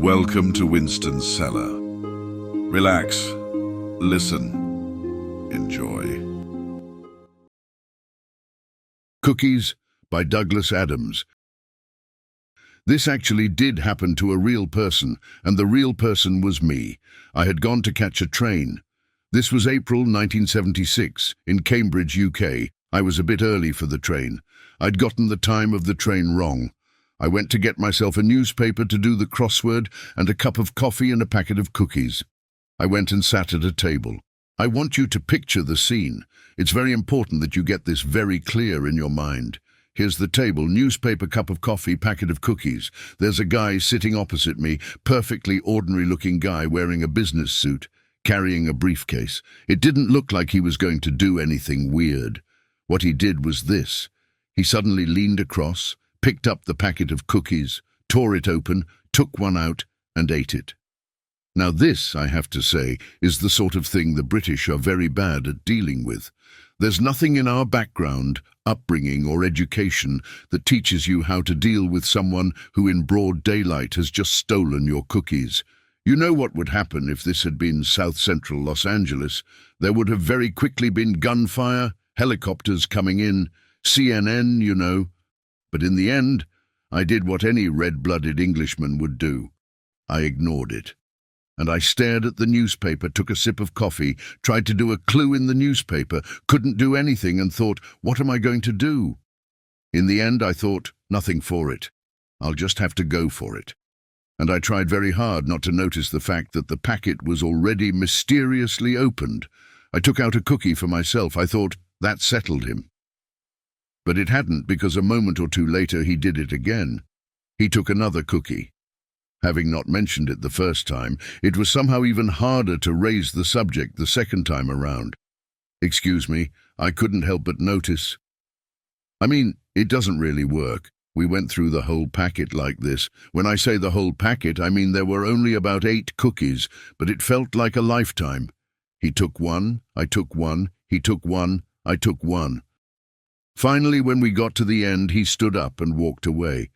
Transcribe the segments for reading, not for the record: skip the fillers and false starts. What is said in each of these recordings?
Welcome to Winston's cellar. Relax, listen, enjoy. Cookies by Douglas Adams. This actually did happen to a real person, and the real person was me. I had gone to catch a train. This was April 1976, in Cambridge, UK. I was a bit early for the train. I'd gotten the time of the train wrong. I went to get myself a newspaper to do the crossword and a cup of coffee and a packet of cookies. I went and sat at a table. I want you to picture the scene. It's very important that you get this very clear in your mind. Here's the table, newspaper, cup of coffee, packet of cookies. There's a guy sitting opposite me, perfectly ordinary-looking guy wearing a business suit, carrying a briefcase. It didn't look like he was going to do anything weird. What he did was this. He suddenly leaned across, picked up the packet of cookies, tore it open, took one out, and ate it. Now this, I have to say, is the sort of thing the British are very bad at dealing with. There's nothing in our background, upbringing, or education that teaches you how to deal with someone who in broad daylight has just stolen your cookies. You know what would happen if this had been South Central Los Angeles. There would have very quickly been gunfire, helicopters coming in, CNN, you know. But in the end, I did what any red-blooded Englishman would do. I ignored it. And I stared at the newspaper, took a sip of coffee, tried to do a clue in the newspaper, couldn't do anything, and thought, what am I going to do? In the end, I thought, nothing for it. I'll just have to go for it. And I tried very hard not to notice the fact that the packet was already mysteriously opened. I took out a cookie for myself. I thought, that settled him. But it hadn't, because a moment or two later he did it again. He took another cookie. Having not mentioned it the first time, it was somehow even harder to raise the subject the second time around. Excuse me, I couldn't help but notice. I mean, it doesn't really work. We went through the whole packet like this. When I say the whole packet, I mean there were only about 8 cookies, but it felt like a lifetime. He took one, I took one, he took one, I took one. Finally, when we got to the end, he stood up and walked away.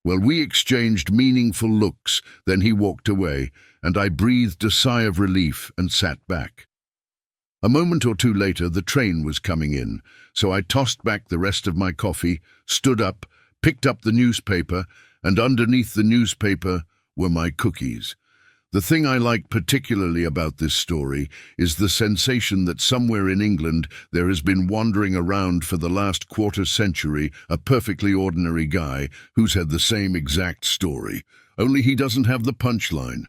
Well, we exchanged meaningful looks, then he walked away, and I breathed a sigh of relief and sat back. A moment or two later, the train was coming in, so I tossed back the rest of my coffee, stood up, picked up the newspaper, and underneath the newspaper were my cookies. The thing I like particularly about this story is the sensation that somewhere in England there has been wandering around for the last quarter century a perfectly ordinary guy who's had the same exact story, only he doesn't have the punchline.